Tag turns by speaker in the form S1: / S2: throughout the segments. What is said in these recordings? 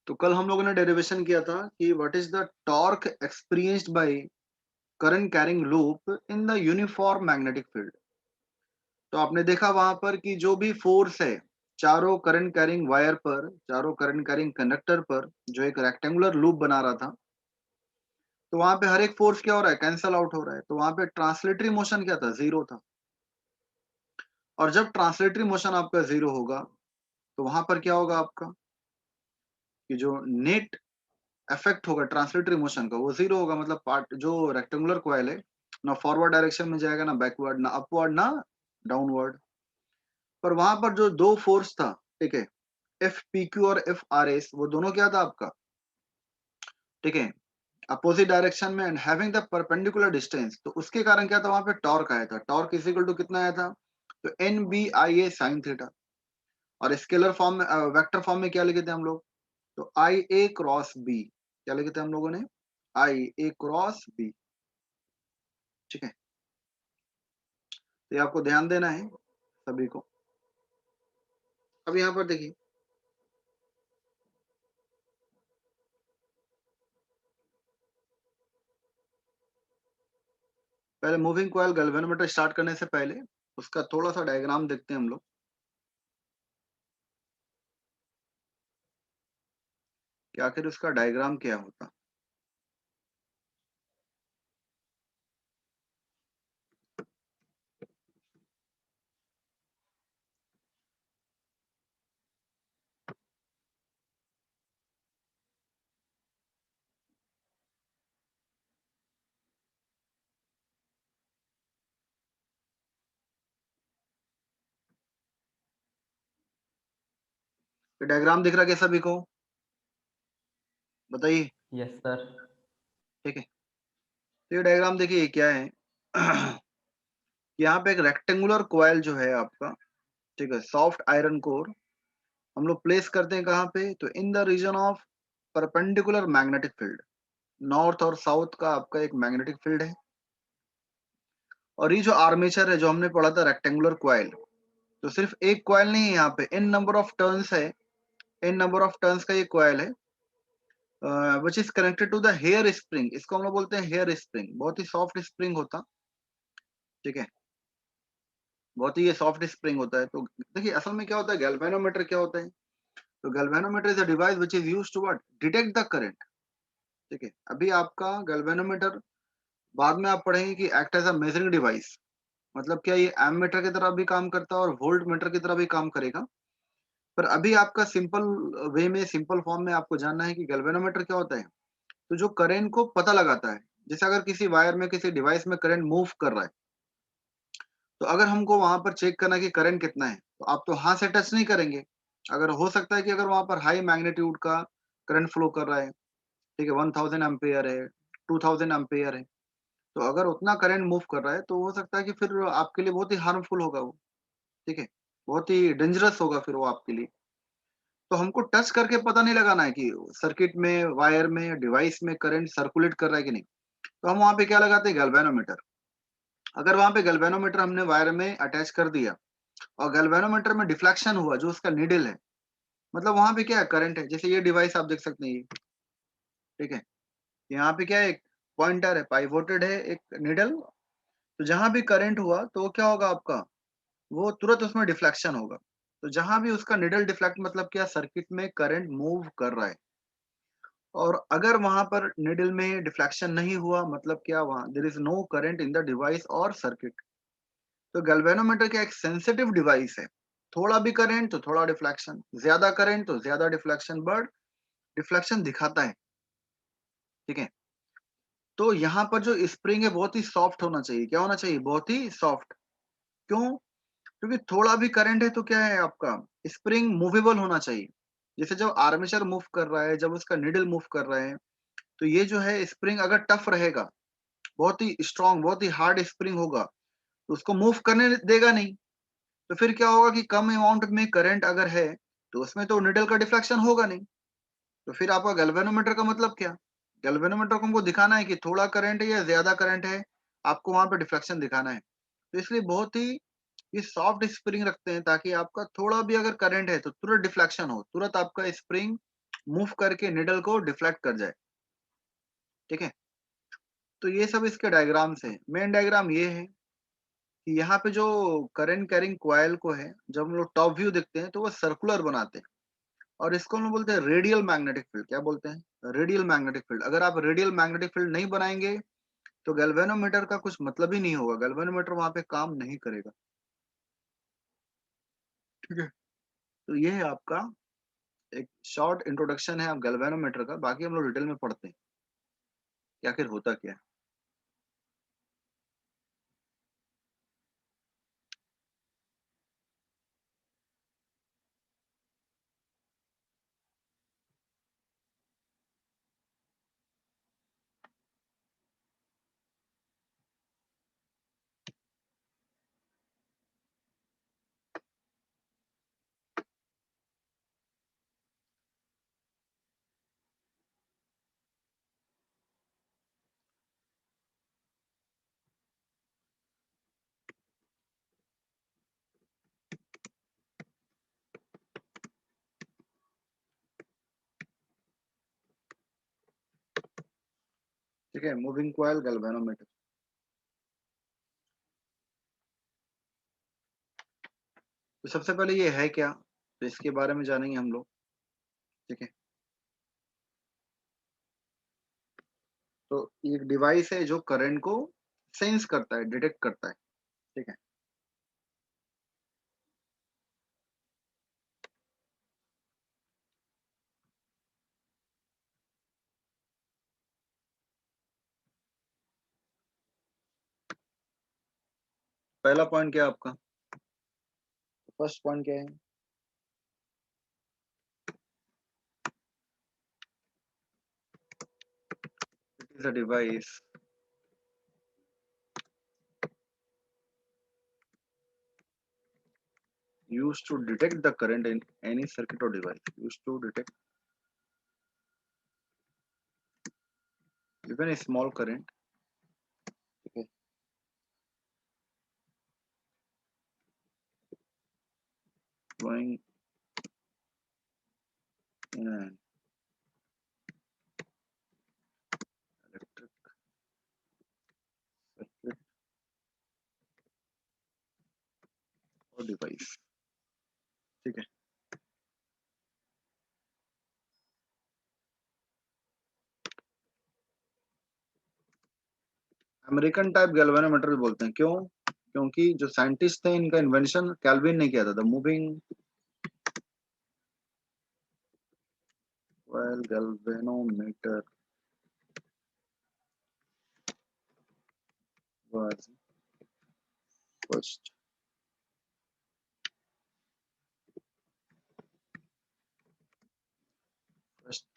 S1: तो कल हम लोगों ने डेरिवेशन किया था कि what is the torque experienced by current carrying loop in the uniform magnetic field. तो आपने देखा वहां पर कि जो भी फोर्स है चारों करंट कैरिंग वायर पर, चारों करंट कैरिंग कंडक्टर पर, जो एक रेक्टेंगुलर लूप बना रहा था, तो वहां पे हर एक फोर्स क्या हो रहा है, कैंसल आउट हो रहा है। तो वहां पे ट्रांसलेटरी मोशन क्या था, जीरो था। और जब ट्रांसलेटरी मोशन आपका जीरो होगा तो वहां पर क्या होगा आपका, कि जो नेट इफेक्ट होगा ट्रांसलेटरी मोशन का वो जीरो होगा। मतलब पार्ट जो रेक्टेंगुलर कॉइल है, ना फॉरवर्ड डायरेक्शन में जाएगा, ना बैकवर्ड, ना अपवर्ड, ना डाउनवर्ड। पर वहां पर जो दो फोर्स था, ठीक है, एफ पी क्यू और एफ आर एस, वो दोनों क्या था आपका, ठीक है, अपोजिट डायरेक्शन में and having the perpendicular distance. तो उसके कारण क्या था, वहां पे टॉर्क आया था। टॉर्क इज इक्वल टू कितना आया था, तो N B I A sine theta. और स्केलर फॉर्म में, वेक्टर फॉर्म में क्या लिखे थे हम लोग, तो आई ए क्रॉस बी। क्या लिखे थे हम लोगों ने, आई ए क्रॉस बी। ठीक है, तो ये आपको ध्यान देना है सभी को। अब यहाँ पर देखिए, पहले मूविंग कॉइल गैल्वेनोमीटर स्टार्ट करने से पहले उसका थोड़ा सा डायग्राम देखते हैं हम लोग कि आखिर उसका डायग्राम क्या होता। तो डायग्राम दिख रहा है क्या सभी को, बताइए।
S2: Yes sir.
S1: ठीक है, तो ये डायग्राम देखिए ये क्या है। यहाँ पे एक रेक्टेंगुलर कॉइल जो है आपका, ठीक है, सॉफ्ट आयरन कोर, हम लोग प्लेस करते हैं कहाँ पे, तो in the region of perpendicular magnetic field. North और साउथ का आपका एक मैग्नेटिक फील्ड है। और ये जो आर्मेचर है जो हमने पढ़ा था रेक्टेंगुलर कॉइल, तो सिर्फ एक कॉइल नहीं है, यहाँ पे एन नंबर ऑफ टर्न्स है। एन नंबर ऑफ टर्न्स का ये कॉइल है, which is connected to the hair spring. इसको हम लोग बोलते हैं हेयर स्प्रिंग। बहुत ही सॉफ्ट स्प्रिंग होता, ठीक है, बहुत ही ये सॉफ्ट स्प्रिंग होता है। तो देखिए असल में क्या होता है, गैल्वेनोमीटर क्या होता है, तो galvanometer is a device which is used to what, detect the current. ठीक है, अभी आपका गैल्वेनोमीटर बाद में आप पढ़ेंगे कि act as a measuring device. मतलब क्या, ये एमीटर की तरह भी काम करता है और वोल्ट मीटर की तरह भी काम करेगा। पर अभी आपका सिंपल वे में, सिंपल फॉर्म में आपको जानना है कि गैल्वेनोमीटर क्या होता है। तो जो करंट को पता लगाता है, जैसे अगर किसी वायर में, किसी डिवाइस में करंट मूव कर रहा है, तो अगर हमको वहां पर चेक करना है कि करंट कितना है, तो आप तो हाथ से टच नहीं करेंगे। अगर हो सकता है कि अगर वहां पर हाई मैग्नीट्यूड का करंट फ्लो कर रहा है, ठीक है, 1000 एम्पेयर है, 2000 एम्पेयर है, तो अगर उतना करंट मूव कर रहा है तो हो सकता है कि फिर आपके लिए बहुत ही हार्मफुल होगा वो। ठीक है, बहुत ही डेंजरस होगा फिर वो आपके लिए। तो हमको टच करके पता नहीं लगाना है कि सर्किट में, वायर में, डिवाइस में करंट सर्कुलेट कर रहा है कि नहीं। तो हम वहां पे क्या लगाते हैं, गैल्वेनोमीटर। अगर वहां पे गैल्वेनोमीटर हमने वायर में अटैच कर दिया और गैल्वेनोमीटर में डिफ्लेक्शन हुआ, जो उसका नीडल है, मतलब वहां पे क्या है, करंट है। जैसे ये डिवाइस आप देख सकते हैं ये, ठीक है, यहाँ पे क्या है, एक पॉइंटर है, पाइवोटेड है एक निडल। तो जहां भी करंट हुआ तो वो क्या होगा आपका, वो तुरंत उसमें डिफ्लेक्शन होगा। तो जहां भी उसका निडल डिफ्लेक्ट, मतलब क्या, सर्किट में करंट मूव कर रहा है। और अगर वहां पर निडल में डिफ्लेक्शन नहीं हुआ, मतलब क्या, वहां there is no current in the device और सर्किट। तो गैल्वेनोमीटर क्या एक सेंसिटिव डिवाइस है। थोड़ा भी करंट तो थोड़ा डिफ्लेक्शन, ज्यादा करंट तो ज्यादा डिफ्लेक्शन, बट डिफ्लेक्शन दिखाता है। ठीक है, तो यहाँ पर जो स्प्रिंग है बहुत ही सॉफ्ट होना चाहिए। क्या होना चाहिए, बहुत ही सॉफ्ट। क्यों, क्योंकि थोड़ा भी करंट है तो क्या है आपका, स्प्रिंग मूवेबल होना चाहिए। जैसे जब आर्मेचर मूव कर रहा है, जब उसका निडल मूव कर रहा है, तो ये जो है स्प्रिंग अगर टफ रहेगा, बहुत ही स्ट्रांग, बहुत ही हार्ड स्प्रिंग होगा, तो उसको मूव करने देगा नहीं। तो फिर क्या होगा कि कम अमाउंट में करंट अगर है तो उसमें तो निडल का डिफ्लेक्शन होगा नहीं। तो फिर आपका गैल्वेनोमीटर का मतलब क्या, गैल्वेनोमीटर को हमको दिखाना है कि थोड़ा करंट है या ज्यादा करंट है, आपको वहां पे डिफ्लेक्शन दिखाना है। तो इसलिए बहुत ही ये सॉफ्ट स्प्रिंग रखते हैं, ताकि आपका थोड़ा भी अगर करंट है तो तुरंत डिफ्लेक्शन हो, तुरंत आपका स्प्रिंग मूव करके निडल को डिफ्लेक्ट कर जाए। ठीक है, तो ये सब इसके डायग्राम्स है। मेन डायग्राम ये है कि यहाँ पे जो करंट कैरिंग कॉइल को है, जब हम लोग टॉप व्यू देखते हैं तो वो सर्कुलर बनाते हैं, और इसको हम लोग बोलते हैं रेडियल मैग्नेटिक फील्ड। क्या बोलते हैं? Radial magnetic field. अगर आप रेडियल मैग्नेटिक फील्ड नहीं बनाएंगे तो गैल्वेनोमीटर का कुछ मतलब ही नहीं होगा, गैल्वेनोमीटर वहां पे काम नहीं करेगा। ठीक है, तो ये है आपका एक शॉर्ट इंट्रोडक्शन है आप गैल्वेनोमीटर का। बाकी हम लोग डिटेल में पढ़ते हैं कि आखिर होता क्या है। ठीक है, मूविंग कॉइल गैल्वेनोमीटर। तो सबसे पहले ये है क्या, तो इसके बारे में जानेंगे हम लोग। ठीक है, तो ये एक डिवाइस है जो करंट को सेंस करता है, डिटेक्ट करता है। ठीक है, पहला पॉइंट क्या है आपका? फर्स्ट पॉइंट क्या है? It is a device used to detect the current in any circuit or device. Used to detect even a small current. Okay, flowing in an electric circuit or device. ठीक है, American type galvanometer भी बोलते हैं। क्यों? क्योंकि जो scientist थे इनका इन्वेंशन कैल्विन ने किया था। The moving coil galvanometer was first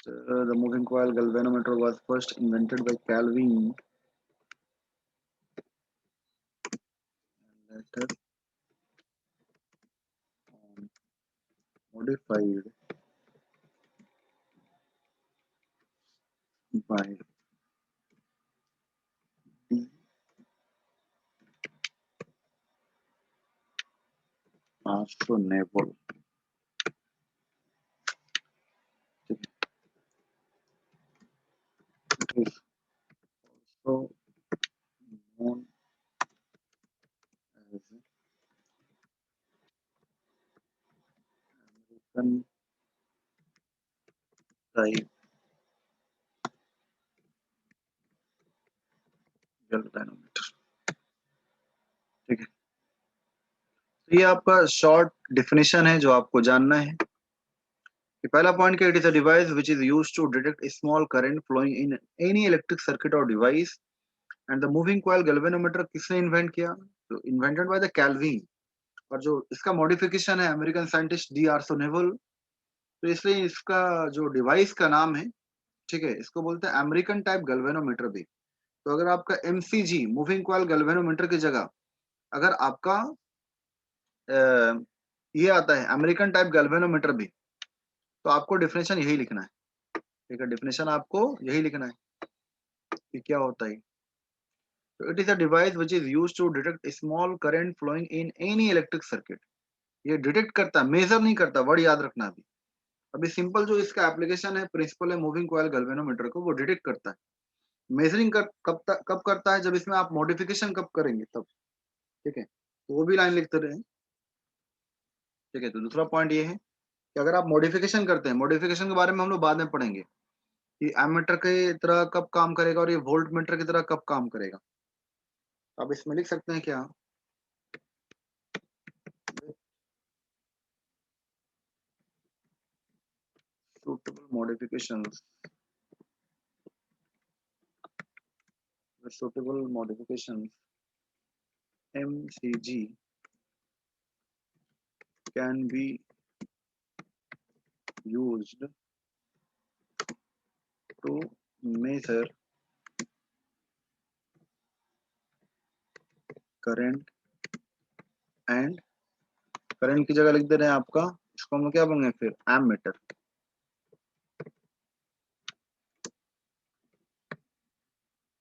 S1: the moving coil galvanometer was first invented by Calvin and later on modified by D. Astronable. It is also known as American type galvanometer। ठीक है, तो ये आपका short definition है जो आपको जानना है। कि पहला पॉइंट क्या, it is a device which is used to detect small current flowing in any electric circuit और device. And the moving coil galvanometer किसने इन्वेंट किया? तो इन्वेंटेड बाय द कैल्विन। और जो इसका मॉडिफिकेशन है अमेरिकन साइंटिस्ट डी आर्सोनेवल। तो इसलिए इसका जो डिवाइस का नाम है, ठीक है, इसको बोलते हैं अमेरिकन टाइप गैल्वेनोमीटर भी। तो अगर आपका एमसीजी मूविंग कॉइल गैल्वेनोमीटर की जगह अगर आपका ये आता है अमेरिकन टाइप गैल्वेनोमीटर भी, तो आपको डिफिनेशन यही लिखना है। ठीक है, डिफिनेशन आपको यही लिखना है कि क्या होता है। तो it is a device which is use to detect small current flowing in any electric circuit. ये डिटेक्ट करता है, मेजर नहीं करता, वर्ड याद रखना अभी। अभी सिंपल जो इसका एप्लीकेशन है, प्रिंसिपल है मूविंग कॉइल गैल्वेनोमीटर को, वो डिटेक्ट करता है। मेजरिंग कब करता है, जब इसमें आप मॉडिफिकेशन कब करेंगे तब। ठीक है, तो वो भी लाइन लिखते रहे। ठीक है, तो दूसरा पॉइंट ये है कि अगर आप मॉडिफिकेशन करते हैं, मॉडिफिकेशन के बारे में हम लोग बाद में पढ़ेंगे कि एमीटर की तरह कब काम करेगा और ये वोल्ट मीटर की तरह कब काम करेगा। आप इसमें लिख सकते हैं क्या, suitable modifications, the suitable modifications MCG can be used to measure current and current की जगह लिख दे रहे हैं आपका, इसको हम क्या बोलेंगे फिर, एमीटर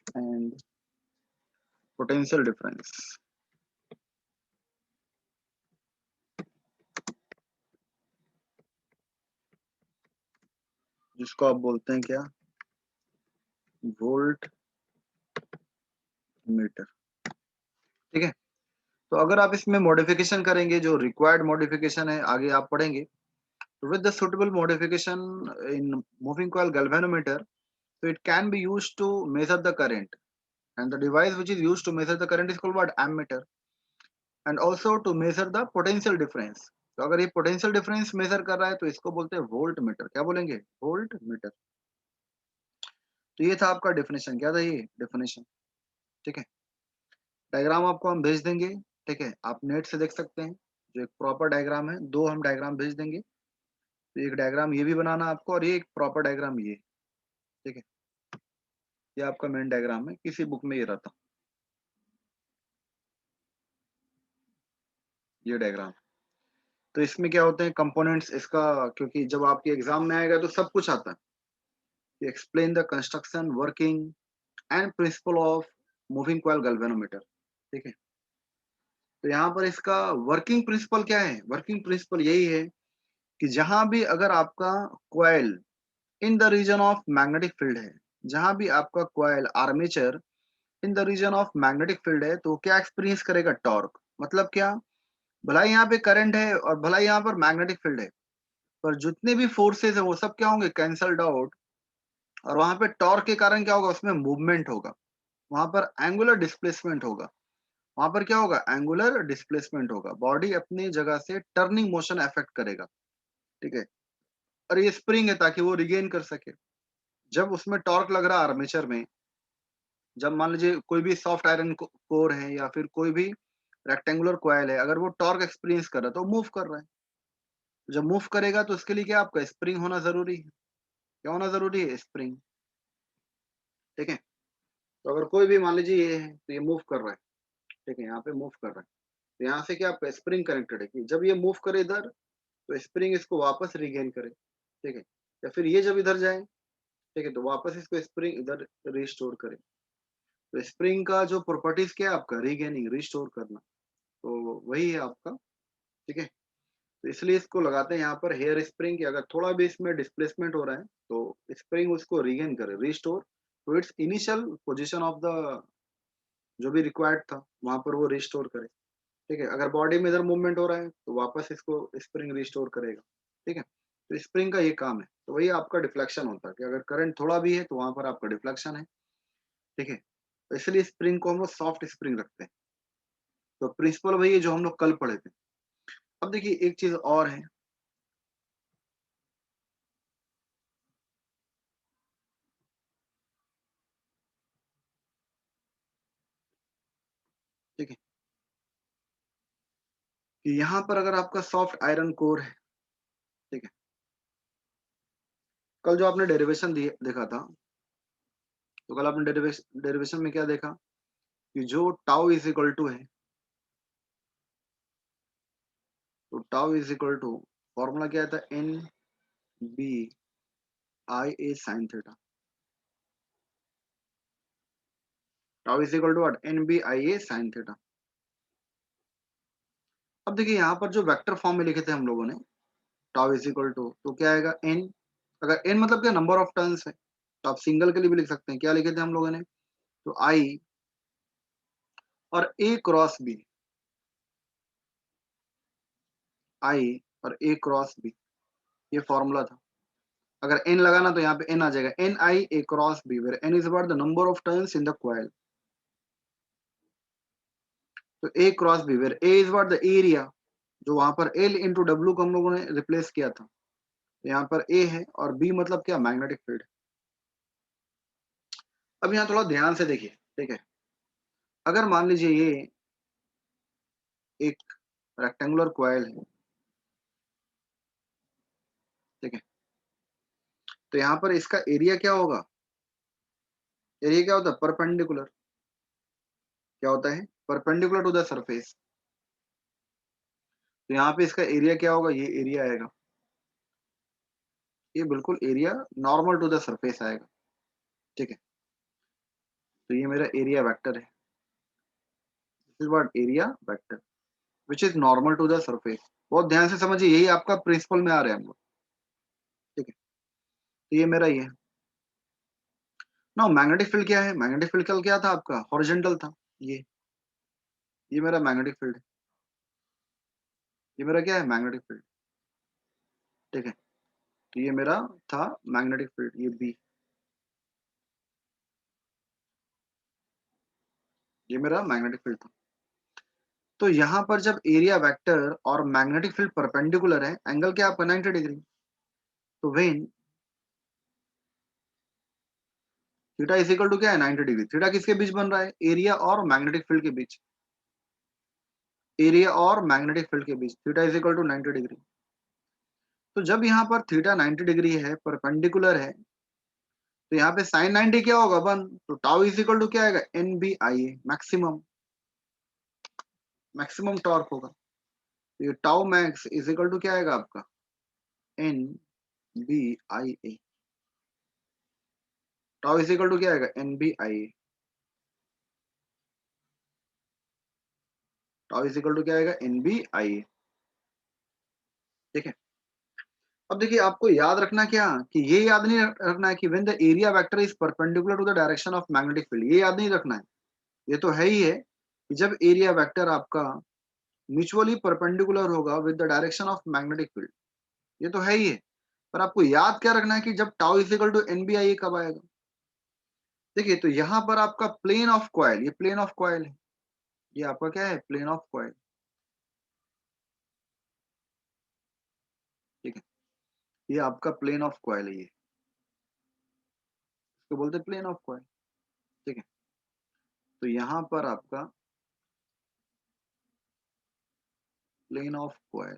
S1: एंड पोटेंशियल डिफरेंस, जिसको आप बोलते हैं क्या, वोल्ट मीटर। ठीक है, तो अगर आप इसमें मॉडिफिकेशन करेंगे, जो रिक्वायर्ड मॉडिफिकेशन है आगे आप पढ़ेंगे, तो with the suitable modification in moving coil galvanometer, so it can be used to measure the current, and the device which is used to measure the current is called what, ammeter, and also to measure the potential difference। तो अगर ये potential difference measure कर रहा है तो इसको बोलते हैं वोल्ट मीटर। क्या बोलेंगे, वोल्ट मीटर। तो ये था आपका डेफिनेशन, क्या था ये डेफिनेशन। ठीक है, डायग्राम आपको हम भेज देंगे। ठीक है, आप नेट से देख सकते हैं, जो एक प्रॉपर डायग्राम है, दो हम डायग्राम भेज देंगे। तो एक डायग्राम ये भी बनाना आपको, और ये एक प्रॉपर डायग्राम ये। ठीक है, ये आपका मेन डायग्राम है, किसी बुक में ये रहता, ये डायग्राम। तो इसमें क्या होते हैं कंपोनेंट्स इसका, क्योंकि जब आपके एग्जाम में आएगा तो सब कुछ आता है। Explain the construction, working and principle of moving coil galvanometer. ठीक है, तो यहाँ पर इसका वर्किंग प्रिंसिपल क्या है, वर्किंग प्रिंसिपल यही है कि जहां भी अगर आपका coil in the region of magnetic field है, जहां भी आपका coil armature in the region of magnetic field है, तो क्या एक्सपीरियंस करेगा, टॉर्क। मतलब क्या, भला यहाँ पे करंट है और भला यहाँ पर मैग्नेटिक फील्ड है, पर जितने भी फोर्सेस है वो सब क्या होंगे, कैंसल्ड आउट। और वहां पे टॉर्क के कारण क्या होगा, उसमें मूवमेंट होगा, वहां पर एंगुलर डिस्प्लेसमेंट होगा, वहां पर क्या होगा, एंगुलर डिस्प्लेसमेंट होगा, बॉडी अपनी जगह से टर्निंग मोशन अफेक्ट करेगा। ठीक है, और ये स्प्रिंग है ताकि वो रिगेन कर सके। जब उसमें टॉर्क लग रहा है आर्मेचर में, जब मान लीजिए कोई भी सॉफ्ट आयरन कोर है या फिर कोई भी रेक्टेंगुलर कॉइल है, अगर वो टॉर्क एक्सपीरियंस कर रहा है तो मूव कर रहा है। जब मूव करेगा तो उसके लिए क्या, आपका स्प्रिंग होना जरूरी है। क्या होना जरूरी है, स्प्रिंग। ठीक है, तो अगर कोई भी मान लीजिए ये है तो ये मूव कर रहा है। ठीक है, यहाँ पे मूव कर रहा है, तो यहाँ से क्या आपका स्प्रिंग कनेक्टेड है कि जब ये मूव करे इधर, तो स्प्रिंग इसको वापस रिगेन करे। ठीक है, या फिर ये जब इधर जाए, ठीक है, तो वापस इसको स्प्रिंग इधर रिस्टोर करे। तो स्प्रिंग का जो प्रॉपर्टीज क्या है आपका, रीगेनिंग, रिस्टोर करना, तो वही है आपका। ठीक है, तो इसलिए इसको लगाते हैं यहाँ पर हेयर स्प्रिंग की, अगर थोड़ा भी इसमें डिस्प्लेसमेंट हो रहा है तो स्प्रिंग उसको रीगेन करे, restore to its initial position of the, जो भी रिक्वायर्ड था वहां पर वो रिस्टोर करे। ठीक है, अगर बॉडी में इधर मूवमेंट हो रहा है तो वापस इसको स्प्रिंग रिस्टोर करेगा। ठीक है, तो स्प्रिंग का ये काम है, तो वही आपका डिफ्लेक्शन होता है कि अगर करंट थोड़ा भी है तो वहां पर आपका डिफ्लेक्शन है। ठीक है, तो इसलिए स्प्रिंग को हम लोग सॉफ्ट स्प्रिंग रखते हैं। तो प्रिंसिपल वही है जो हम लोग कल पढ़े थे। अब देखिए एक चीज और है। ठीक है, कि यहाँ पर अगर आपका सॉफ्ट आयरन कोर है, ठीक है, कल जो आपने डेरिवेशन देखा था, तो कल आपने डेरिवेशन में क्या देखा कि जो टाउ इज इक्वल टू है, तो tau is equal to, formula क्या था, N B I A sine theta. Tau is equal to what, N B I A sine theta. अब देखिए यहाँ पर जो वेक्टर फॉर्म में लिखे थे हम लोगों ने, टाउ इज इक्वल टू, तो क्या आएगा एन, अगर एन मतलब क्या नंबर ऑफ टर्न्स है तो आप सिंगल के लिए भी लिख सकते हैं, क्या लिखे थे हम लोगों ने, तो आई और ए क्रॉस बी, आई और ए क्रॉस बी, ये फॉर्मूला था। अगर एन लगाना तो यहाँ पे एन आ जाएगा, N I A cross B, where N is about the number of turns in the coil, तो A cross B where A is about the area, जो वहां पर एल इंटू डब्ल्यू को हम लोगों ने रिप्लेस किया था, तो यहाँ पर ए है और बी मतलब क्या मैग्नेटिक फील्ड। अब यहाँ थोड़ा ध्यान से देखिए, ठीक है, अगर मान लीजिए ये एक रेक्टेंगुलर कॉइल है, ठीक है, तो यहाँ पर इसका एरिया क्या होगा, एरिया क्या होता है परपेंडिकुलर, क्या होता है परपेंडिकुलर टू द सरफेस, तो यहाँ पे इसका एरिया क्या होगा, ये एरिया आएगा, ये बिल्कुल area normal to the surface आएगा, ठीक है, तो ये मेरा एरिया वेक्टर है, this is what area vector which is normal to the surface. बहुत ध्यान से समझिए, यही आपका प्रिंसिपल में आ रहे हैं हम लोग, ठीक है, तो ये मेरा ये ना मैग्नेटिक फील्ड क्या है, मैग्नेटिक फील्ड कल क्या था आपका हॉरिजॉन्टल था, ये मेरा मैग्नेटिक फील्ड है, ये मेरा क्या है मैग्नेटिक फील्ड, ठीक है, तो ये मेरा था मैग्नेटिक फील्ड, ये बी, ये मेरा मैग्नेटिक फील्ड था। तो यहाँ पर जब एरिया वेक्टर और मैग्नेटिक फील्ड परपेंडिकुलर है, एंगल क्या आपका 90 डिग्री, तो when theta is equal to क्या है 90 डिग्री, थीटा किसके बीच बन रहा है, एरिया और मैग्नेटिक फील्ड के बीच, एरिया और मैग्नेटिक फील्ड के बीच theta is equal to 90 degree. तो जब यहाँ पर थीटा 90 डिग्री है परपेंडिकुलर है, तो यहाँ पे साइन 90 क्या होगा 1, तो टाउ इज इक्वल टू क्या आएगा N B I A, maximum, maximum torque होगा, तो ये tau max is equal to क्या आएगा आपका N B I A, tau is equal to क्या आएगा N B I A, tau is equal to क्या आएगा एन बी आई ए, ठीक है। अब देखिए आपको याद रखना क्या, कि ये याद नहीं रखना है कि when the area vector is perpendicular to the direction of magnetic field, ये याद नहीं रखना है, ये तो है ही है कि जब एरिया वेक्टर आपका म्यूचुअली परपेंडिकुलर होगा with the direction of magnetic field, ये तो है ही है, पर आपको याद क्या रखना है कि जब tau is equal to N B I कब आएगा। देखिए तो यहाँ पर आपका प्लेन ऑफ कॉइल, ये प्लेन ऑफ कॉइल है, ये आपका क्या है प्लेन ऑफ कॉइल, ठीक है, ये आपका प्लेन ऑफ कॉइल है, ये इसको बोलते हैं प्लेन ऑफ कॉइल, ठीक है, तो यहाँ पर आपका plane of coil,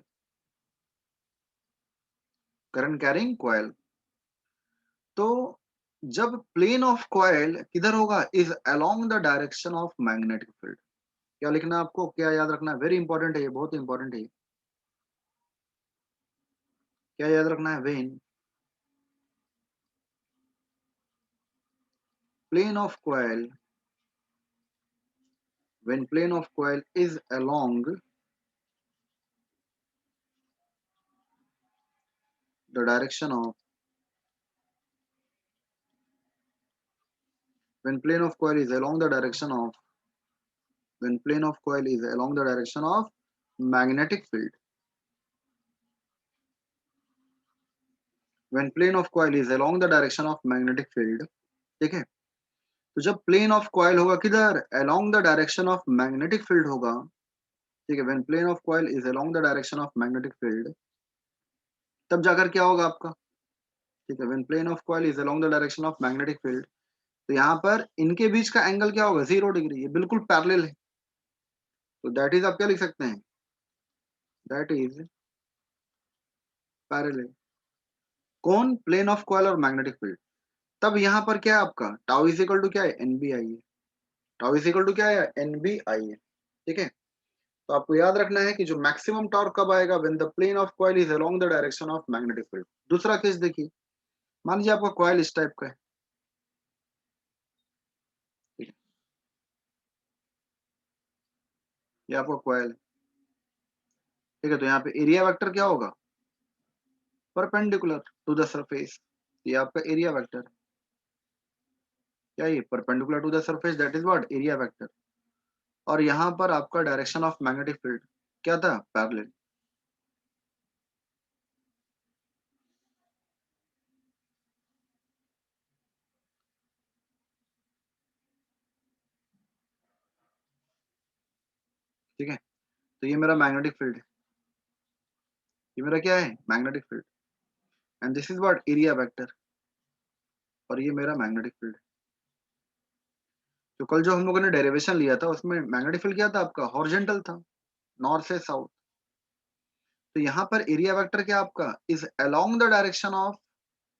S1: current carrying coil, तो जब प्लेन ऑफ कॉइल किधर होगा, is along the direction of magnetic field, क्या लिखना है आपको, क्या याद रखना है, वेरी इंपॉर्टेंट है ये, बहुत इंपॉर्टेंट है ये, क्या याद रखना है, when plane of coil, when plane of coil is along the direction of, when plane of coil is along the direction of, when plane of coil is along the direction of magnetic field, when plane of coil is along the direction of magnetic field, ठीक है, तो जब plane of coil होगा किधर, along the direction of magnetic field होगा, ठीक है, when plane of coil is along the direction of magnetic field, तब जाकर क्या होगा आपका, ठीक है, when plane of coil is along the direction of magnetic field, तो यहाँ पर इनके बीच का एंगल क्या होगा 0 डिग्री, ये बिल्कुल पैरेलल है, तो दैट इज आप क्या लिख सकते हैं, दैट इज पैरेलल, कौन प्लेन ऑफ कॉइल और मैग्नेटिक फील्ड। तब यहाँ पर क्या है आपका टाउ इज इक्वल टू क्या है एन बी आई है, टाउ इज इक्वल टू क्या है एन बी आई है, ठीक है, तो आपको याद रखना है कि जो मैक्सिमम टॉर्क कब आएगा, when the plane of coil is along the direction of magnetic field. दूसरा केस देखिए, मान लीजिए आपका कॉइल इस टाइप का है, ठीक है, ये आपका कॉइल है, ठीक है, तो यहाँ पे एरिया वेक्टर क्या होगा, परपेंडिकुलर टू द सरफेस, ये आपका एरिया वेक्टर। क्या ये perpendicular to the surface, that is what area vector. और यहाँ पर आपका डायरेक्शन ऑफ मैग्नेटिक फील्ड क्या था, पैरेलल। ठीक है, तो ये मेरा मैग्नेटिक फील्ड है, ये मेरा क्या है, magnetic field. And this is what area vector, और ये मेरा मैग्नेटिक फील्ड। तो कल जो हम लोगों ने डेरिवेशन लिया था उसमें मैग्नेटिक फील्ड क्या था आपका, हॉरिजॉन्टल था, नॉर्थ से साउथ। तो यहाँ पर एरिया वेक्टर क्या आपका, is along the direction of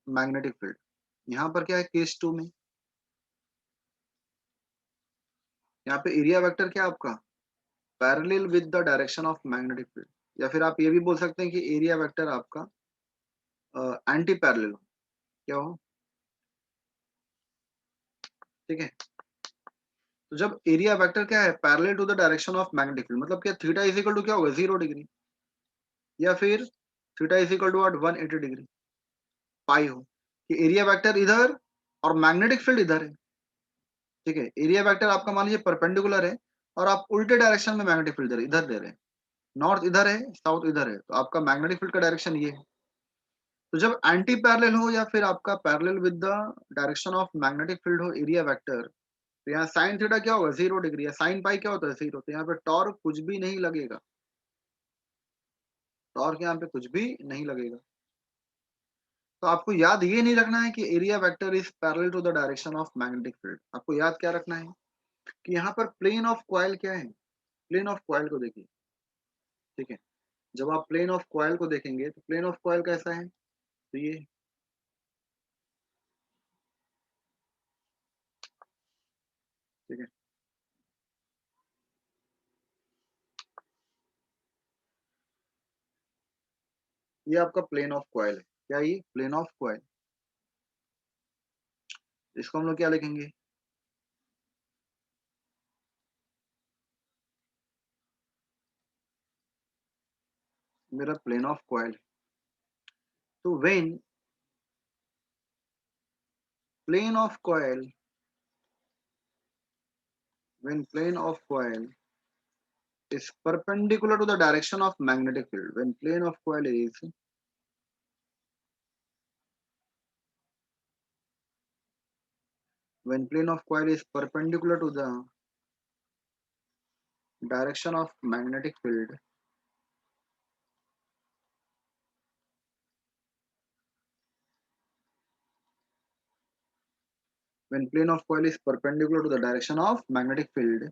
S1: magnetic field. यहाँ पर क्या है केस 2 में, यहाँ पे एरिया वेक्टर क्या आपका, parallel with the direction of magnetic field. या फिर आप ये भी बोल सकते हैं कि एरिया वेक्टर आपका एंटी पैरेलल हो, क्या हो। ठीक है, तो जब एरिया वेक्टर क्या है, parallel to the direction of magnetic field, मतलब क्या थीटा इज इक्वल टू क्या होगा, 0 डिग्री, या फिर theta is equal to what 180 degree, pi हो, कि एरिया वेक्टर इधर और मैग्नेटिक फील्ड इधर है। ठीक है, एरिया वेक्टर आपका मान लीजिए परपेंडिकुलर है, और आप उल्टे डायरेक्शन में मैग्नेटिक फील्ड इधर दे रहे हैं, नॉर्थ इधर है, साउथ इधर है, तो आपका मैग्नेटिक फील्ड का डायरेक्शन ये है। तो जब एंटी पैरेलल हो या फिर आपका parallel with the direction of magnetic field हो एरिया वेक्टर, तो यहाँ साइन थीटा क्या होगा, 0 डिग्री, या साइन पाई क्या होता है, 0। तो यहाँ पे टॉर्क कुछ भी नहीं लगेगा, टॉर्क यहाँ पे कुछ भी नहीं लगेगा। तो आपको याद ये नहीं रखना है कि area vector is parallel to the direction of magnetic field. आपको याद क्या रखना है कि यहाँ पर प्लेन ऑफ कॉइल क्या है, प्लेन ऑफ कॉइल को देखिए। ठीक है, जब आप प्लेन ऑफ कॉइल को देखेंगे तो प्लेन ऑफ कॉइल कैसा है, तो ये, ठीक है, ये आपका प्लेन ऑफ कॉइल है। क्या ये प्लेन ऑफ कॉइल, इसको हम लोग क्या लिखेंगे, मेरा प्लेन ऑफ कॉइल। तो when plane of coil, when plane of coil is perpendicular to the direction of magnetic field, when plane of coil is, when plane of coil is perpendicular to the direction of magnetic field, when plane of coil is perpendicular to the direction of magnetic field,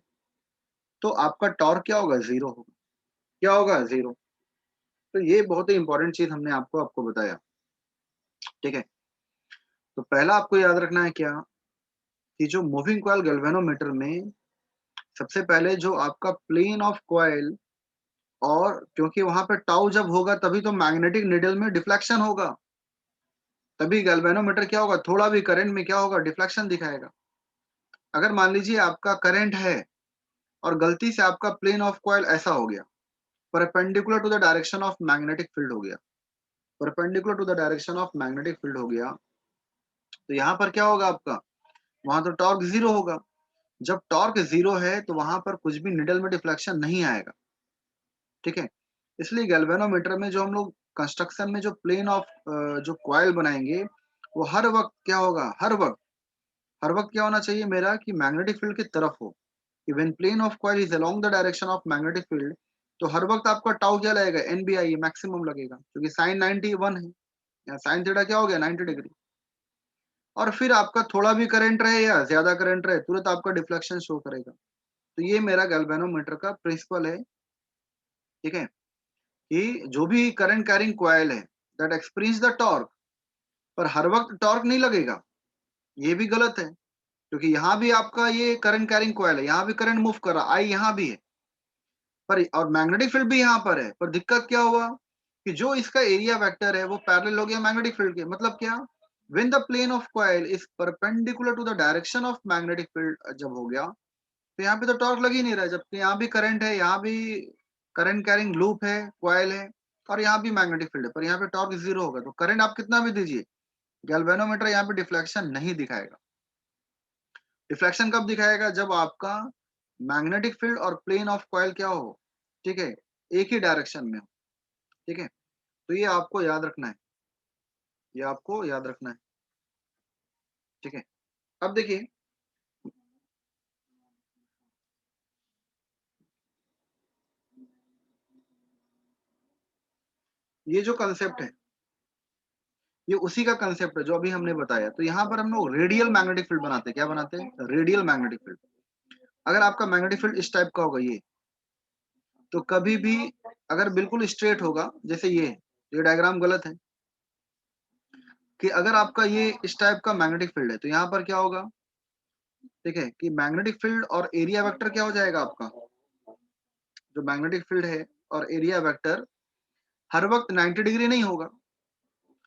S1: तो आपका torque क्या होगा, 0 होगा। क्या होगा, 0। तो ये बहुत ही इंपॉर्टेंट चीज हमने आपको आपको बताया। ठीक है, तो पहला आपको याद रखना है क्या, कि जो मूविंग कॉइल गैल्वेनोमीटर में सबसे पहले जो आपका प्लेन ऑफ कॉइल, और क्योंकि वहां पे टाउ जब होगा तभी तो मैग्नेटिक निडल में डिफ्लेक्शन होगा, तभी गैल्वेनोमीटर क्या होगा, थोड़ा भी करंट में क्या होगा, डिफ्लेक्शन दिखाएगा। अगर मान लीजिए आपका करंट है और गलती से आपका प्लेन ऑफ कॉइल ऐसा हो गया, perpendicular to the direction of magnetic field हो गया, perpendicular to the direction of magnetic field हो गया, तो यहाँ पर क्या होगा आपका, वहां तो टॉर्क 0 होगा। जब टॉर्क 0 है तो वहां पर कुछ भी निडल में डिफ्लेक्शन नहीं आएगा। ठीक है, इसलिए गैल्वेनोमीटर में जो हम लोग कंस्ट्रक्शन में जो प्लेन ऑफ जो कॉइल बनाएंगे, वो हर वक्त क्या होगा, हर वक्त क्या होना चाहिए मेरा, कि मैग्नेटिक फील्ड की तरफ हो। कि when plane of coil is along the direction of magnetic field, तो हर वक्त आपका टाउ क्या लगेगा, एनबीआई मैक्सिमम लगेगा, क्योंकि साइन 91 है, या साइन थीटा क्या हो गया, 90 डिग्री। और फिर आपका थोड़ा भी करंट रहे या ज्यादा करंट रहे, तुरंत आपका डिफ्लेक्शन शो करेगा। तो ये मेरा गैल्वेनोमीटर का प्रिंसिपल है। ठीक है, कि जो भी करंट कैरिंग कॉइल है दैट एक्सपीरियंस द टॉर्क, पर हर वक्त टॉर्क नहीं लगेगा, ये भी गलत है। क्योंकि यहाँ भी आपका ये करंट कैरिंग कॉइल है, यहाँ भी करंट मूव कर रहा, आई यहाँ भी है, पर और मैग्नेटिक फील्ड भी यहाँ पर है, पर दिक्कत क्या हुआ, कि जो इसका एरिया वेक्टर है वो पैरेलल हो गया मैग्नेटिक फील्ड के। मतलब क्या, when the plane of coil is perpendicular to the direction of magnetic field जब हो गया, तो यहाँ पे तो टॉर्क लग ही नहीं रहा है, जबकि यहाँ भी करंट है, यहाँ भी करंट कैरिंग लूप है, कॉइल है, और यहाँ भी मैग्नेटिक फील्ड है, पर यहाँ पे टॉर्क 0 होगा, तो करंट आप कितना भी दीजिए, गैल्वेनोमीटर यहाँ पे डिफ्लेक्शन नहीं दिखाएगा। डिफ्लेक्शन कब दिखाएगा, जब आपका मैग्नेटिक फील्ड और प्लेन ऑफ कॉइल क्या हो, ठीक है, एक ही डायरेक्शन में हो। ठीक है, तो ये आपको याद रखना है, ये आपको याद रखना है। ठीक है, अब देखिए ये जो कंसेप्ट है, ये उसी का कंसेप्ट है जो अभी हमने बताया। तो यहाँ पर हम लोग रेडियल मैग्नेटिक फील्ड बनाते हैं। क्या बनाते हैं? Radial magnetic field. अगर आपका मैग्नेटिक फील्ड इस टाइप का होगा तो कभी भी अगर बिल्कुल स्ट्रेट होगा, जैसे ये डायग्राम गलत है, कि अगर आपका ये इस टाइप का मैग्नेटिक फील्ड है तो यहाँ पर क्या होगा, ठीक है, कि मैग्नेटिक फील्ड और एरिया वेक्टर क्या हो जाएगा आपका, जो मैग्नेटिक फील्ड है और एरिया वेक्टर हर वक्त 90 डिग्री नहीं होगा,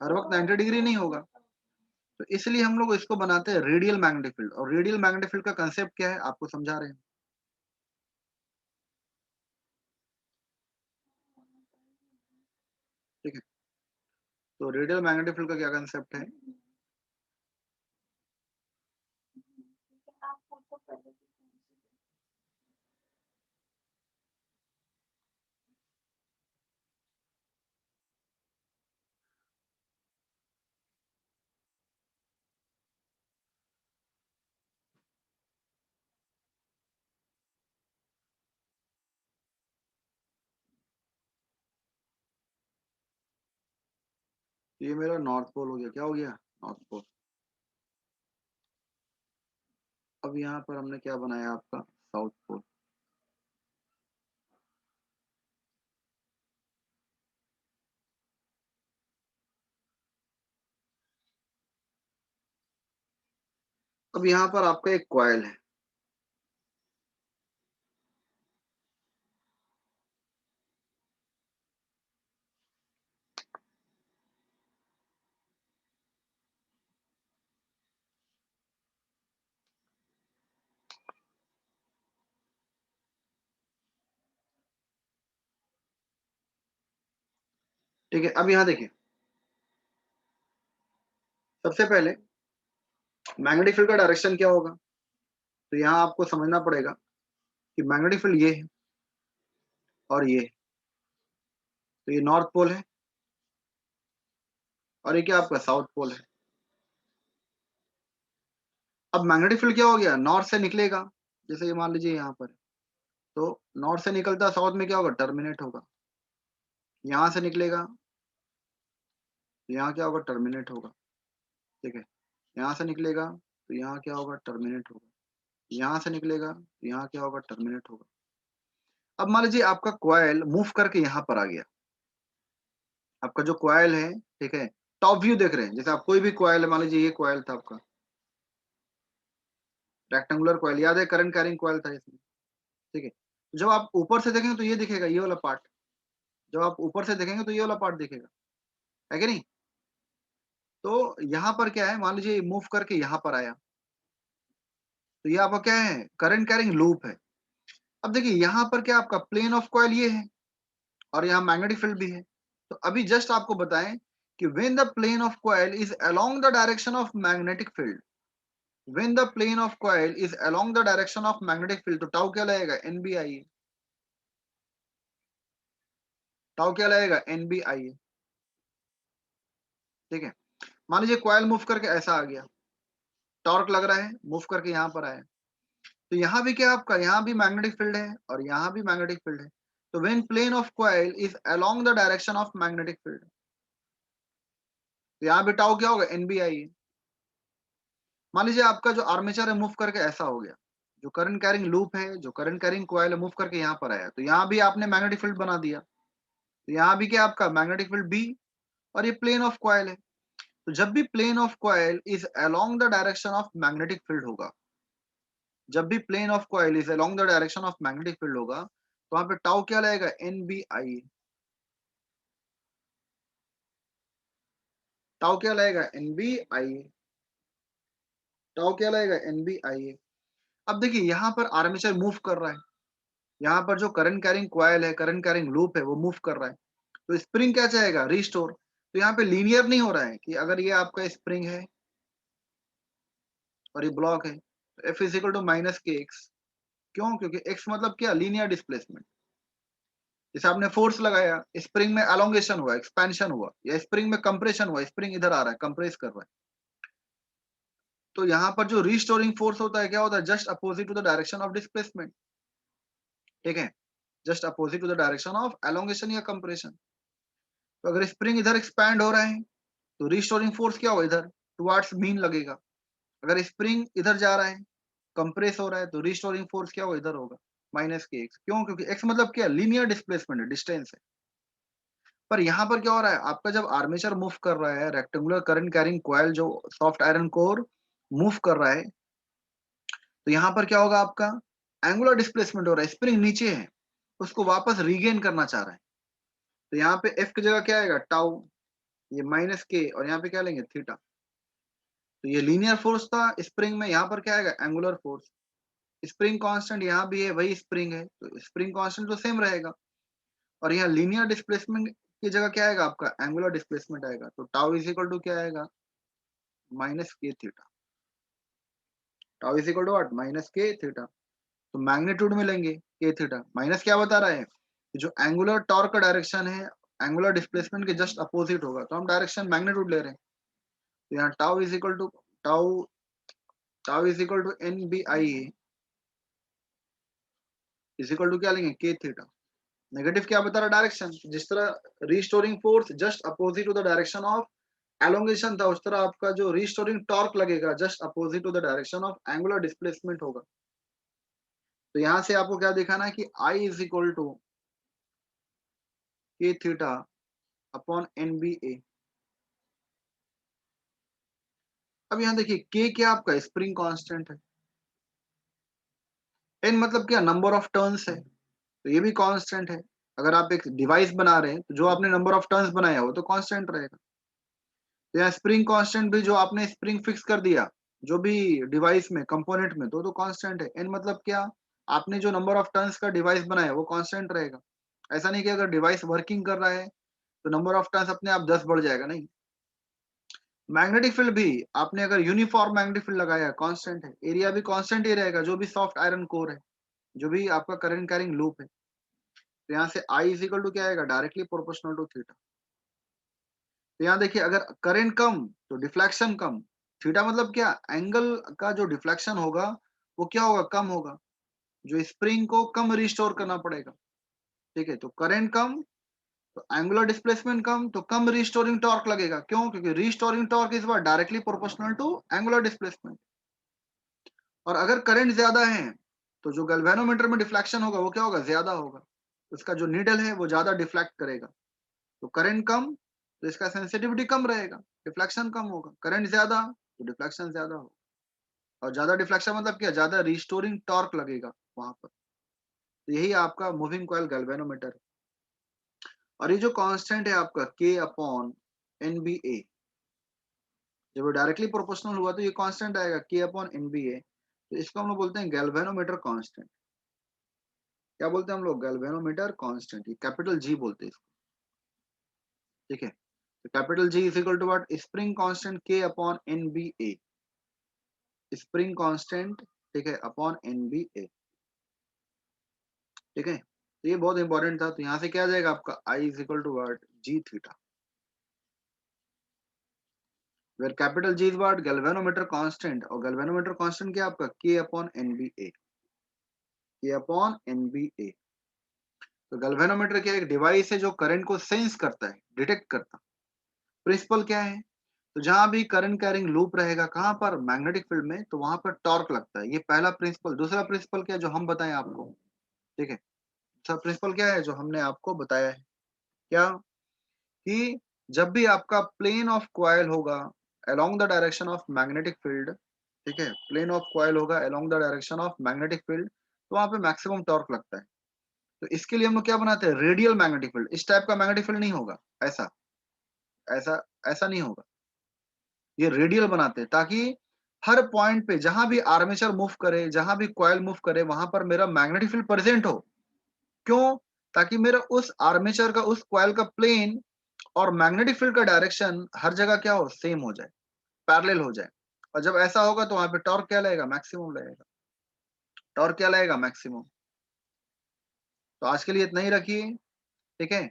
S1: हर वक्त 90 डिग्री नहीं होगा। तो इसलिए हम लोग इसको बनाते हैं रेडियल मैग्नेटिक फील्ड। और रेडियल मैग्नेटिक फील्ड का कंसेप्ट क्या है आपको समझा रहे हैं। ठीक है, तो रेडियल मैग्नेटिक फील्ड का क्या कंसेप्ट है, ये मेरा नॉर्थ पोल हो गया। क्या हो गया? North pole. अब यहाँ पर हमने क्या बनाया आपका साउथ पोल। अब यहाँ पर आपका एक कॉइल है, ठीक है। अब यहाँ देखिए, सबसे पहले मैग्नेटिक फील्ड का डायरेक्शन क्या होगा, तो यहाँ आपको समझना पड़ेगा कि मैग्नेटिक फील्ड ये है और ये है, तो ये नॉर्थ पोल है और ये क्या आपका साउथ पोल है। अब मैग्नेटिक फील्ड क्या हो गया, नॉर्थ से निकलेगा, जैसे ये मान लीजिए यहाँ पर है, तो नॉर्थ से निकलता साउथ में क्या होगा, टर्मिनेट होगा। यहाँ से निकलेगा, यहाँ क्या होगा, टर्मिनेट होगा। ठीक है, यहाँ से निकलेगा तो यहाँ क्या होगा, टर्मिनेट होगा। यहाँ से निकलेगा तो यहाँ क्या होगा, टर्मिनेट होगा। अब मान लीजिए आपका कॉइल मूव करके यहाँ पर आ गया। आपका जो कॉइल है, ठीक है, टॉप व्यू देख रहे हैं, जैसे आप कोई भी कॉइल है, मान लीजिए ये कॉइल था आपका, रेक्टेंगुलर कॉइल, याद है करंट कैरिंग कॉइल था इसमें। ठीक है, जब आप ऊपर से देखेंगे तो ये दिखेगा, ये वाला पार्ट। जब आप ऊपर से देखेंगे तो ये वाला पार्ट दिखेगा, है कि नहीं। तो यहाँ पर क्या है, मान लीजिए मूव करके यहाँ पर आया, तो ये आपका क्या है, करंट कैरिंग लूप है। अब देखिए यहाँ पर क्या आपका प्लेन ऑफ कॉइल ये है और यहाँ मैग्नेटिक फील्ड भी है। तो अभी जस्ट आपको बताएं कि when the plane of coil is along the direction of magnetic field, when the plane of coil is along the direction of magnetic field, तो टाउ क्या लगेगा, एनबीआई। टाउ क्या लगेगा, एनबीआई। ठीक है, मान लीजिए कॉइल मूव करके ऐसा आ गया, टॉर्क लग रहा है, मूव करके यहाँ पर आया, तो यहाँ भी क्या आपका, यहाँ भी मैग्नेटिक फील्ड है और यहाँ भी मैग्नेटिक फील्ड है। तो when plane of coil is along the direction of magnetic field, तो यहाँ भी टाउ क्या होगा, एनबीआई। मान लीजिए आपका जो आर्मेचर है मूव करके ऐसा हो गया, जो करंट कैरिंग लूप है, जो करंट कैरिंग कॉइल है, मूव करके यहाँ पर आया, तो यहाँ भी आपने मैग्नेटिक फील्ड बना दिया। तो यहाँ भी क्या आपका मैग्नेटिक फील्ड बी, और ये प्लेन ऑफ कॉइल है। तो जब भी plane of coil is along the direction of magnetic field होगा, जब भी plane of coil is along the direction of magnetic field होगा, तो वहां पे टाउ क्या लगेगा, एन बी आई। टाउ क्या लगेगा, एन बी आई। टाउ क्या लगेगा, एन बी आई। अब देखिए यहाँ पर आर्मेचर मूव कर रहा है, यहाँ पर जो करंट कैरिंग कॉइल है, करंट कैरिंग लूप है, वो मूव कर रहा है। तो स्प्रिंग क्या चाहेगा, रिस्टोर। तो यहाँ पे लीनियर नहीं हो रहा है कि अगर ये आपका स्प्रिंग है और ये ब्लॉक है तो F is equal to minus K X. क्यों, क्योंकि एक्स मतलब क्या, लीनियर डिस्प्लेसमेंट। जैसे आपने फोर्स लगाया, स्प्रिंग में एलोंगेशन हुआ, एक्सपेंशन हुआ, या स्प्रिंग में कंप्रेशन हुआ, स्प्रिंग इधर आ रहा है, कंप्रेस कर रहा है, तो यहाँ पर जो रिस्टोरिंग फोर्स होता है क्या होता है, just opposite to the direction of displacement. ठीक है, just opposite to the direction of elongation या कंप्रेशन। तो अगर स्प्रिंग इधर एक्सपैंड हो रहा है तो रिस्टोरिंग फोर्स क्या होगा, इधर टुवर्ड्स मीन लगेगा। अगर स्प्रिंग इधर जा रहा है, कंप्रेस हो रहा है, तो रिस्टोरिंग फोर्स क्या होगा, इधर होगा, माइनस के एक्स। क्यों, क्योंकि एक्स मतलब क्या, लीनियर डिस्प्लेसमेंट है, डिस्टेंस है। पर यहाँ पर क्या हो रहा है, आपका जब आर्मेचर मूव कर रहा है, रेक्टेंगुलर करंट कैरिंग कॉइल जो सॉफ्ट आयरन कोर मूव कर रहा है, तो यहाँ पर क्या होगा, आपका एंगुलर डिस्प्लेसमेंट हो रहा है, स्प्रिंग नीचे है, उसको वापस रीगेन करना चाह रहा है। तो यहाँ पे एफ की जगह क्या आएगा, टाउ, ये माइनस के, और यहाँ पे क्या लेंगे, थीटा। तो ये लीनियर फोर्स था स्प्रिंग में, यहाँ पर क्या आएगा, एंगुलर फोर्स। स्प्रिंग कांस्टेंट यहाँ भी है, वही स्प्रिंग है, तो स्प्रिंग कांस्टेंट तो सेम रहेगा। और यहाँ लीनियर डिस्प्लेसमेंट की जगह क्या आएगा, आपका एंगुलर डिस्प्लेसमेंट आएगा। तो टाउ इज इक्वल टू क्या आएगा, minus K theta. Tau is equal to what, minus K theta. तो मैग्नीट्यूड में लेंगे के थीटा, माइनस क्या बता रहा है कि जो एंगुलर टॉर्क का डायरेक्शन है एंगुलर डिस्प्लेसमेंट के जस्ट अपोजिट होगा, तो हम डायरेक्शन मैग्नीट्यूड ले रहे हैं। तो यहाँ tau is equal to tau tau is equal to N B I is equal to क्या लेंगे, के थीटा। नेगेटिव क्या बता रहा, डायरेक्शन, जिस तरह restoring force just opposite to the direction of elongation था, उस तरह आपका जो रिस्टोरिंग टॉर्क लगेगा just opposite to the direction of angular displacement होगा। तो यहां से आपको क्या दिखाना है कि I is equal to K theta upon N B A. अब यहाँ देखिए के क्या आपका स्प्रिंग कांस्टेंट है, एन मतलब क्या, नंबर ऑफ टर्न्स है, तो ये भी कांस्टेंट है। अगर आप एक डिवाइस बना रहे हैं तो जो आपने नंबर ऑफ टर्न्स बनाया वो तो कांस्टेंट रहेगा। तो यहाँ स्प्रिंग कांस्टेंट भी, जो आपने स्प्रिंग फिक्स कर दिया जो भी डिवाइस में कंपोनेंट में, तो कांस्टेंट है। एन मतलब क्या, आपने जो नंबर ऑफ टर्न्स का डिवाइस बनाया वो कांस्टेंट रहेगा। ऐसा नहीं कि अगर डिवाइस वर्किंग कर रहा है तो नंबर ऑफ टर्न्स अपने आप 10 बढ़ जाएगा, नहीं। मैग्नेटिक फील्ड भी आपने अगर यूनिफॉर्म मैग्नेटिक फील्ड लगाया, कांस्टेंट है, एरिया भी कांस्टेंट ही रहेगा, जो भी सॉफ्ट आयरन कोर है, जो भी आपका करंट कैरिंग लूप है। तो यहाँ से आई इज इक्वल टू क्या आएगा, डायरेक्टली प्रोपोर्शनल टू थीटा। तो यहाँ देखिए अगर करंट कम तो डिफ्लेक्शन कम। थीटा मतलब क्या, एंगल का जो डिफ्लेक्शन होगा वो क्या होगा, कम होगा, जो स्प्रिंग को कम रिस्टोर करना पड़ेगा। ठीक है, तो करंट कम तो एंगुलर डिस्प्लेसमेंट कम, तो कम रिस्टोरिंग टॉर्क लगेगा। क्यों, क्योंकि restoring torque is what, directly proportional to angular displacement. और अगर करंट ज्यादा है तो जो गैल्वेनोमीटर में डिफ्लेक्शन होगा वो क्या होगा, ज्यादा होगा, उसका जो नीडल है वो ज्यादा डिफ्लेक्ट करेगा। तो करंट कम तो इसका सेंसिटिविटी कम रहेगा, डिफ्लेक्शन कम होगा। करंट ज्यादा तो डिफ्लेक्शन ज्यादा होगा। और ज्यादा डिफ्लेक्शन मतलब क्या, ज्यादा रिस्टोरिंग टॉर्क लगेगा वहां पर। तो यही आपका मूविंग कॉइल गैल्वेनोमीटर है। और ये जो कांस्टेंट है आपका के अपॉन एन बी ए, जब डायरेक्टली प्रोपोर्शनल हुआ तो ये कांस्टेंट आएगा के अपॉन एन बी ए। तो इसको हम लोग बोलते हैं गैल्वेनोमीटर कांस्टेंट। क्या बोलते हैं हम लोग, गैल्वेनोमीटर कांस्टेंट, ये कैपिटल जी बोलते हैं इसको। ठीक है, तो capital G is equal to what, spring constant K upon N B A, spring constant, ठीक है, अपॉन एन बी ए। ठीक है, तो ये बहुत इंपॉर्टेंट था। तो यहाँ से क्या आ जाएगा आपका, I is equal to what, G theta, where capital G is what, galvanometer constant, और गैल्वेनोमीटर कांस्टेंट क्या आपका, के अपॉन एन बी ए, के अपॉन एन बी ए। तो गैल्वेनोमीटर क्या एक डिवाइस है जो करंट को सेंस करता है, डिटेक्ट करता। प्रिंसिपल क्या है, तो जहां भी करंट कैरिंग लूप रहेगा, कहां पर, मैग्नेटिक फील्ड में, तो वहां पर टॉर्क लगता है। ये पहला प्रिंसिपल। दूसरा प्रिंसिपल क्या है जो हम बताएं आपको, ठीक है, दूसरा प्रिंसिपल क्या है जो हमने आपको बताया है, क्या, कि जब भी आपका प्लेन ऑफ कॉइल होगा along the direction of magnetic field, ठीक है, प्लेन ऑफ कॉइल होगा along the direction of magnetic field, तो वहां पे मैक्सिमम टॉर्क लगता है। तो इसके लिए हम लोग क्या बनाते हैं, रेडियल मैग्नेटिक फील्ड। इस टाइप का मैग्नेटिक फील्ड नहीं होगा, ऐसा ऐसा ऐसा नहीं होगा, ये रेडियल बनाते हैं, ताकि हर पॉइंट पे जहां भी आर्मेचर मूव करे, जहां भी कॉइल मूव करे, वहां पर मेरा मैग्नेटिक फील्ड प्रेजेंट हो। क्यों, ताकि मेरा उस आर्मेचर का, उस कॉइल का प्लेन और मैग्नेटिक फील्ड का डायरेक्शन हर जगह क्या हो, सेम हो जाए, पैरेलल हो जाए। और जब ऐसा होगा तो वहां पे टॉर्क क्या लगेगा, मैक्सिमम लगेगा। टॉर्क क्या लगेगा, मैक्सिमम। तो आज के लिए इतना ही रखिए, ठीक है।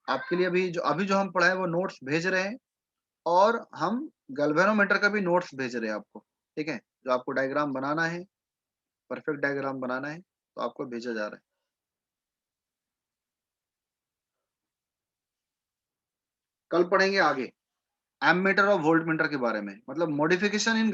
S1: आपके लिए अभी जो हम पढ़ाए वो नोट्स भेज रहे हैं, और हम गैल्वेनोमीटर का भी नोट्स भेज रहे हैं आपको, ठीक है। जो आपको डायग्राम बनाना है, परफेक्ट डायग्राम बनाना है, तो आपको भेजा जा रहा है। कल पढ़ेंगे आगे एमीटर और वोल्टमीटर के बारे में, मतलब मॉडिफिकेशन इन